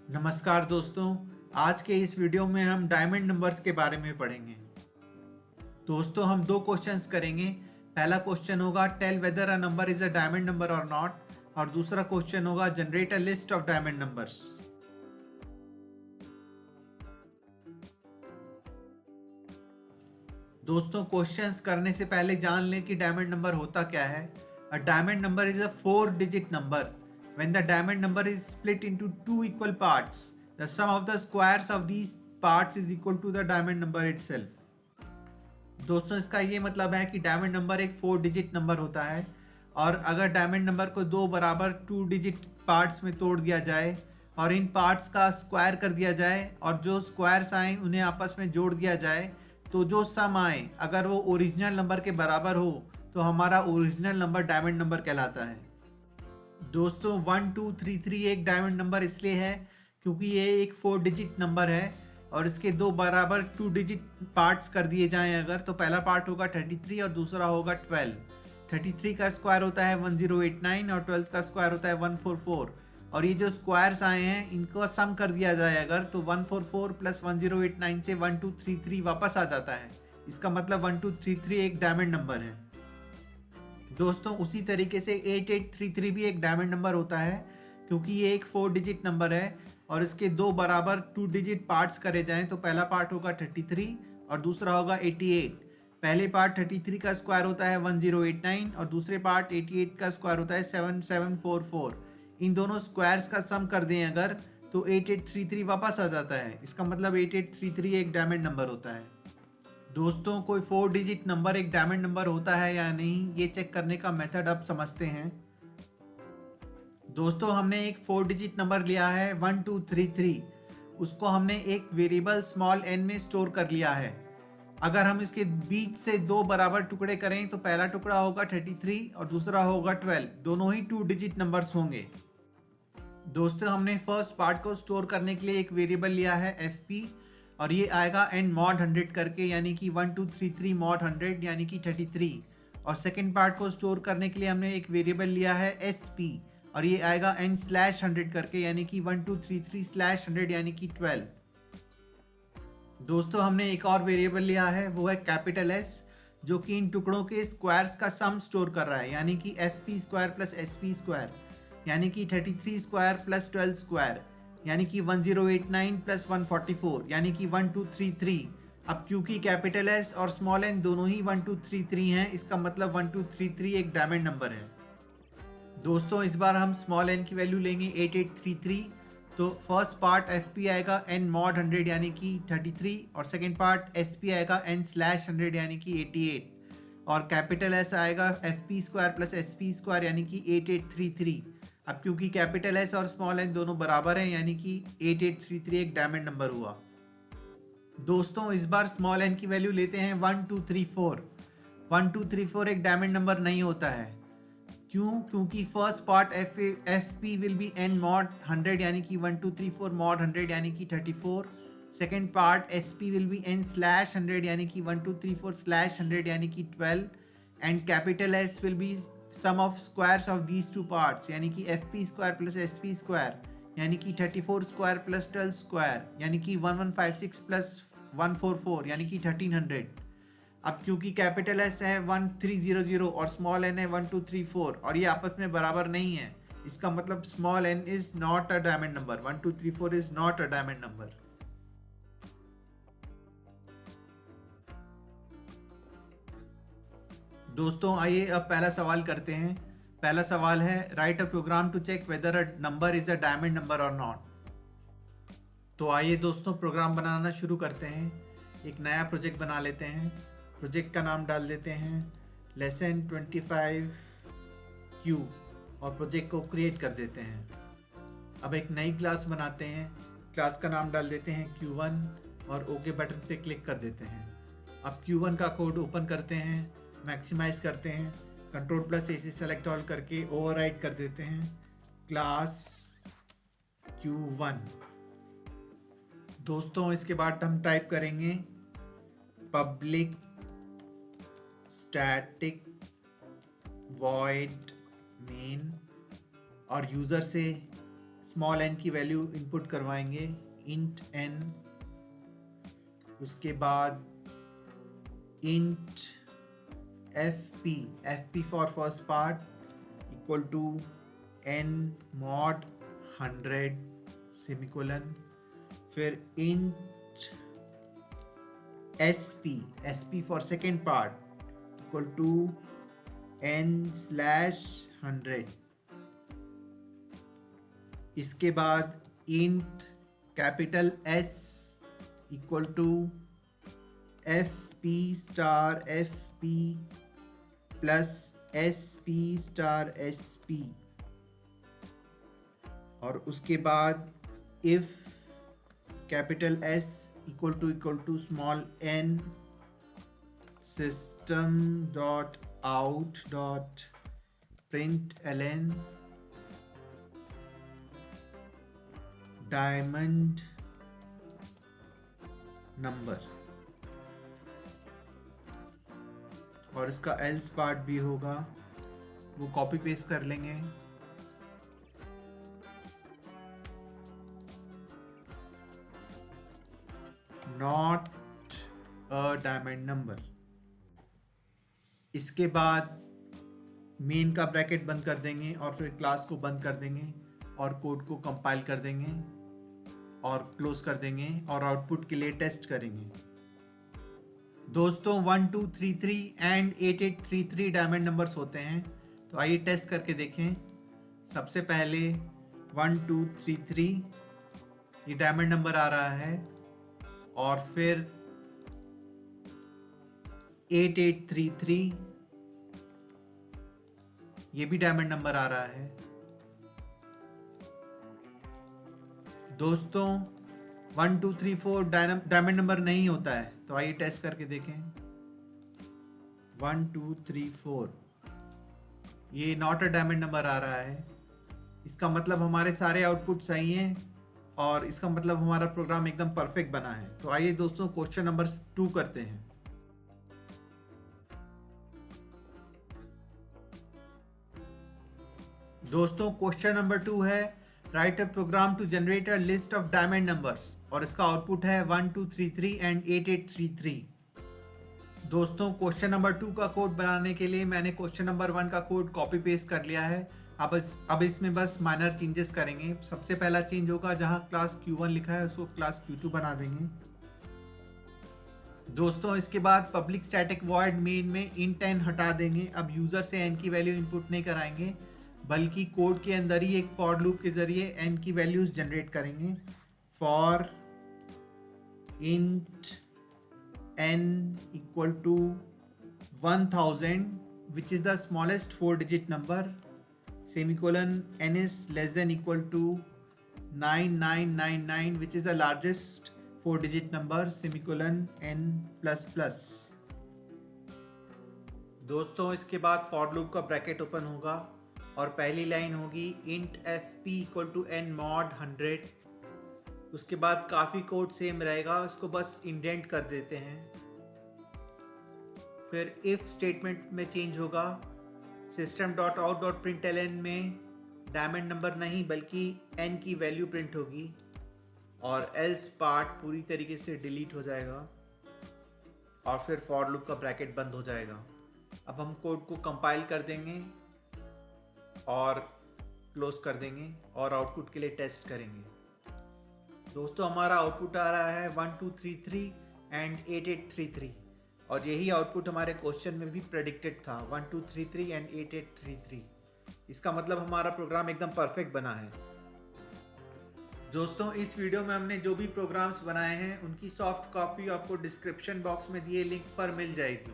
नमस्कार दोस्तों। आज के इस वीडियो में हम डायमंड नंबर्स के बारे में पढ़ेंगे। दोस्तों हम दो क्वेश्चंस करेंगे। पहला क्वेश्चन होगा tell whether a number is a diamond number और नॉट, और दूसरा क्वेश्चन होगा generate a list of diamond numbers. दोस्तों क्वेश्चंस करने से पहले जान लें कि डायमंड नंबर होता क्या है। A diamond number is a 4 digit number when the diamond number is split into two equal parts. The sum of the squares of these parts is equal to the diamond number itself. दोस्तों इसका ये मतलब है कि diamond number एक 4 digit number होता है, और अगर डायमंड नंबर को दो बराबर 2 डिजिट पार्ट्स में तोड़ दिया जाए और इन पार्ट्स का स्क्वायर कर दिया जाए और जो स्क्वायर्स आए उन्हें आपस में जोड़ दिया जाए, तो जो सम आए अगर वो ओरिजिनल नंबर के बराबर हो तो हमारा ओरिजिनल नंबर डायमंड नंबर कहलाता है। दोस्तों 1233 एक डायमंड नंबर इसलिए है क्योंकि ये एक 4 डिजिट नंबर है, और इसके दो बराबर 2 डिजिट पार्ट्स कर दिए जाएं अगर, तो पहला पार्ट होगा 33 और दूसरा होगा 12। 33 का स्क्वायर होता है 1089 और 12 का स्क्वायर होता है 144। और ये जो स्क्वायर्स आए हैं इनको सम कर दिया जाए अगर, तो 144 प्लस 1089 से 1233 वापस आ जाता है। इसका मतलब 1233 एक डायमंड नंबर है। दोस्तों उसी तरीके से 8833 भी एक डायमंड नंबर होता है क्योंकि ये एक 4 डिजिट नंबर है, और इसके दो बराबर 2 डिजिट पार्ट्स करे जाएं तो पहला पार्ट होगा 33 और दूसरा होगा 88। पहले पार्ट 33 का स्क्वायर होता है 1089 और दूसरे पार्ट 88 का स्क्वायर होता है 7744। इन दोनों स्क्वायर्स का सम कर दें अगर, तो 8833 वापस आ जाता है। इसका मतलब 8833 एक डायमंड नंबर होता है। दोस्तों कोई 4 डिजिट नंबर एक डायमंड नंबर होता है या नहीं, ये चेक करने का मेथड अब समझते हैं। दोस्तों हमने एक 4 डिजिट नंबर लिया है 1233, उसको हमने एक वेरिएबल स्मॉल एन में स्टोर कर लिया है। अगर हम इसके बीच से दो बराबर टुकड़े करें तो पहला टुकड़ा होगा 33 और दूसरा होगा 12, दोनों ही 2 डिजिट नंबर्स होंगे। दोस्तों हमने फर्स्ट पार्ट को स्टोर करने के लिए एक वेरिएबल लिया है एफ पी, और ये आएगा एन मॉड 100 करके, यानी कि 1233 मॉड 100 यानी कि 33। और सेकेंड पार्ट को स्टोर करने के लिए हमने एक वेरिएबल लिया है एस पी, और ये आएगा एन स्लैश 100 करके, यानी कि 1233 स्लैश 100 यानी कि 12। दोस्तों हमने एक और वेरिएबल लिया है, वो है कैपिटल एस, जो कि इन टुकड़ों के स्क्वायर्स का सम स्टोर कर रहा है, यानी कि F P square plus S P square, यानी कि 33 स्क्वायर प्लस 12 स्क्वायर, यानी कि 1089 प्लस 144 यानी कि 1233। अब क्योंकि कैपिटल एस और स्मॉल एन दोनों ही 1233 हैं, इसका मतलब 1233 एक डायमंड नंबर है। दोस्तों इस बार हम स्मॉल एन की वैल्यू लेंगे 8833। तो फर्स्ट पार्ट एफ पी आएगा एन मॉड 100 यानी कि 33, और सेकेंड पार्ट एस पी आएगा एन स्लैश 100 यानी कि 88, और कैपिटल एस आएगा F P square plus S P square यानी कि 8833। अब क्योंकि कैपिटल एस और स्मॉल एन दोनों बराबर हैं, यानी कि 8833 एक डायमंड नंबर हुआ। दोस्तों इस बार स्मॉल एन की वैल्यू लेते हैं 1234। 1234 एक डायमंड नंबर नहीं होता है। क्यों? क्योंकि first part F P will be N mod 100 यानी कि 1234 मॉड 100 यानी कि 34। Second part S P will be N slash 100 यानी कि 1234 स्लैश 100 यानी कि 12, and capital S will be sum of squares of these two parts, यानी कि F P square plus S P square यानी कि 34 स्क्वायर प्लस 12 स्क्वायर यानी कि 1156 प्लस 144 यानी कि 1300। अब क्योंकि कैपिटल एस है 1300 और स्मॉल एन है 1234 और ये आपस में बराबर नहीं है, इसका मतलब small N is not a diamond number, 1234 is not a diamond number. दोस्तों आइए अब पहला सवाल करते हैं। पहला सवाल है write a program to check whether a number is a diamond number और नॉट। तो आइए दोस्तों प्रोग्राम बनाना शुरू करते हैं। एक नया प्रोजेक्ट बना लेते हैं। प्रोजेक्ट का नाम डाल देते हैं लेसन 25 क्यू, और प्रोजेक्ट को क्रिएट कर देते हैं। अब एक नई क्लास बनाते हैं। क्लास का नाम डाल देते हैं Q1 और ओके बटन पे क्लिक कर देते हैं। अब Q1 का कोड ओपन करते हैं, मैक्सिमाइज करते हैं, control plus AC select all करके ओवरराइड कर देते हैं क्लास Q1। दोस्तों इसके बाद हम टाइप करेंगे पब्लिक स्टैटिक वॉइड मेन, और यूज़र से स्मॉल n की वैल्यू इनपुट करवाएंगे, int n, उसके बाद int fp for first part equal to n mod 100 semicolon, फिर int sp for second part equal to n/100। इसके बाद int capital S equal to fp plus sp, और उसके बाद if capital S equal to small n system dot out dot println diamond number, और इसका else part भी होगा, वो कॉपी पेस्ट कर लेंगे। Not a diamond number. इसके बाद मेन का ब्रैकेट बंद कर देंगे और फिर क्लास को बंद कर देंगे और कोड को कंपाइल कर देंगे और क्लोज कर देंगे और आउटपुट के लिए टेस्ट करेंगे। दोस्तों 1233 एंड 8833 डायमंड नंबर्स होते हैं, तो आइए टेस्ट करके देखें। सबसे पहले 1233 ये डायमंड नंबर आ रहा है, और फिर 8833 ये भी डायमंड नंबर आ रहा है। दोस्तों 1234 डायमंड नंबर नहीं होता है, तो आइए टेस्ट करके देखें। 1234 ये नॉट अ डायमंड नंबर आ रहा है। इसका मतलब हमारे सारे आउटपुट सही हैं और इसका मतलब हमारा प्रोग्राम एकदम परफेक्ट बना है। तो आइए दोस्तों क्वेश्चन नंबर 2 करते हैं। दोस्तों क्वेश्चन नंबर 2 है, write a program to generate a list of diamond numbers, और इसका आउटपुट है 1233 एंड 8833। दोस्तों क्वेश्चन नंबर 2 का कोड बनाने के लिए मैंने क्वेश्चन नंबर 1 का कोड कॉपी पेस्ट कर लिया है। अब इसमें बस माइनर चेंजेस करेंगे। सबसे पहला चेंज होगा, जहां क्लास Q1 लिखा है उसको क्लास Q2 बना देंगे। दोस्तों इसके बाद पब्लिक स्टैटिक वॉइड मेन में int n हटा देंगे। अब यूजर से n की वैल्यू इनपुट नहीं कराएंगे, बल्कि कोड के अंदर ही एक फॉर लूप के जरिए n की वैल्यूज जनरेट करेंगे। For int n equal to 1000 which is the smallest 4 digit number, semicolon n is less than equal to 9999 which is the largest 4 digit number, semicolon n plus plus. दोस्तों इसके बाद for loop का bracket open होगा और पहली line होगी int fp equal to n mod 100। उसके बाद काफ़ी कोड सेम रहेगा, उसको बस इंडेंट कर देते हैं। फिर इफ स्टेटमेंट में चेंज होगा, system.out.println में डायमंड नंबर नहीं बल्कि n की वैल्यू प्रिंट होगी, और else पार्ट पूरी तरीके से डिलीट हो जाएगा, और फिर फॉर लूप का ब्रैकेट बंद हो जाएगा। अब हम कोड को कंपाइल कर देंगे और क्लोज कर देंगे और आउटपुट के लिए टेस्ट करेंगे। दोस्तों हमारा आउटपुट आ रहा है 1233 एंड 8833, और यही आउटपुट हमारे क्वेश्चन में भी प्रेडिक्टेड था, 1233 एंड 8833। इसका मतलब हमारा प्रोग्राम एकदम परफेक्ट बना है। दोस्तों इस वीडियो में हमने जो भी प्रोग्राम्स बनाए हैं उनकी सॉफ्ट कॉपी आपको डिस्क्रिप्शन बॉक्स में दिए लिंक पर मिल जाएगी।